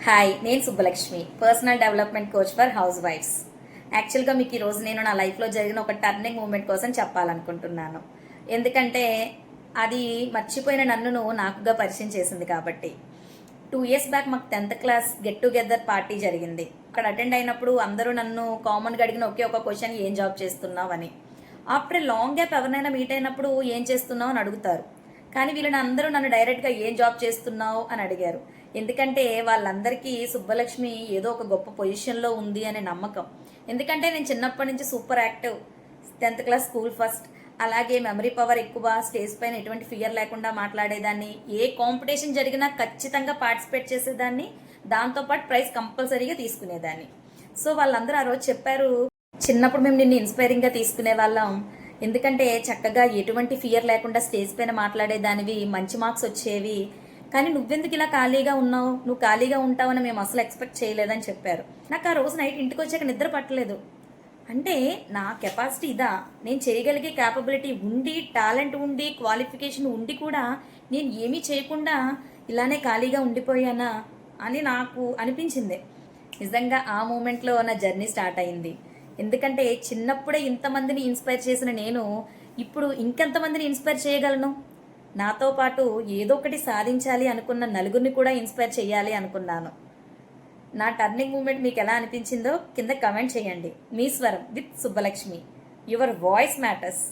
Hi, నేను Subbalakshmi, personal development coach for హౌస్ వైఫ్స్. యాక్చువల్గా మీకు ఈరోజు నేను నా లైఫ్లో జరిగిన ఒక టర్నింగ్ మూమెంట్ కోసం చెప్పాలనుకుంటున్నాను. ఎందుకంటే అది మర్చిపోయిన నన్నును నాకుగా పరిచయం చేసింది కాబట్టి. 2 years బ్యాక్ మాకు 10th class get together party జరిగింది. అక్కడ అటెండ్ అయినప్పుడు అందరూ నన్ను కామన్గా అడిగిన ఒకే ఒక క్వశ్చన్, ఏం జాబ్ చేస్తున్నావు అని. ఆఫ్టర్ లాంగ్ గ్యాప్ ఎవరినైనా మీట్ అయినప్పుడు ఏం చేస్తున్నావు అని అడుగుతారు. కానీ వీళ్ళని అందరూ నన్ను డైరెక్ట్గా ఏం జాబ్ చేస్తున్నావు అని అడిగారు. ఎందుకంటే వాళ్ళందరికీ సుబ్బలక్ష్మి ఏదో ఒక గొప్ప పొజిషన్లో ఉంది అనే నమ్మకం. ఎందుకంటే నేను చిన్నప్పటి నుంచి super active, 10th class school first, అలాగే మెమరీ పవర్ ఎక్కువ, స్టేజ్ పైన ఎటువంటి ఫియర్ లేకుండా మాట్లాడేదాన్ని, ఏ కాంపిటీషన్ జరిగినా ఖచ్చితంగా పార్టిసిపేట్ చేసేదాన్ని, దాంతోపాటు ప్రైజ్ కంపల్సరీగా తీసుకునేదాన్ని. సో వాళ్ళందరూ ఆ రోజు చెప్పారు, చిన్నప్పుడు మేము నిన్ను ఇన్స్పైరింగ్గా తీసుకునే వాళ్ళం, ఎందుకంటే చక్కగా ఎటువంటి ఫియర్ లేకుండా స్టేజ్ పైన మాట్లాడేదానివి, మంచి మార్క్స్ వచ్చేవి, కానీ నువ్వెందుకు ఇలా ఖాళీగా ఉన్నావు, నువ్వు ఖాళీగా ఉంటావని మేము అసలు ఎక్స్పెక్ట్ చేయలేదని చెప్పారు. నాకు ఆ రోజు నైట్ ఇంటికి వచ్చాక నిద్ర పట్టలేదు. అంటే నా కెపాసిటీ ఇదా, నేను చేయగలిగే క్యాపబిలిటీ ఉండి, టాలెంట్ ఉండి, క్వాలిఫికేషన్ ఉండి కూడా నేను ఏమీ చేయకుండా ఇలానే ఖాళీగా ఉండిపోయానా అని నాకు అనిపించింది. నిజంగా ఆ మూమెంట్లో నా జర్నీ స్టార్ట్ అయింది. ఎందుకంటే చిన్నప్పుడే ఇంతమందిని ఇన్స్పైర్ చేసిన నేను ఇప్పుడు ఇంకెంతమందిని ఇన్స్పైర్ చేయగలను. నాతో పాటు ఏదో ఒకటి సాధించాలి అనుకున్న నలుగురిని కూడా ఇన్స్పైర్ చేయాలి అనుకున్నాను. నా టర్నింగ్ మూమెంట్ మీకు ఎలా అనిపించిందో కింద కమెంట్ చేయండి. మీ స్వరం with Subbalakshmi. Your voice matters.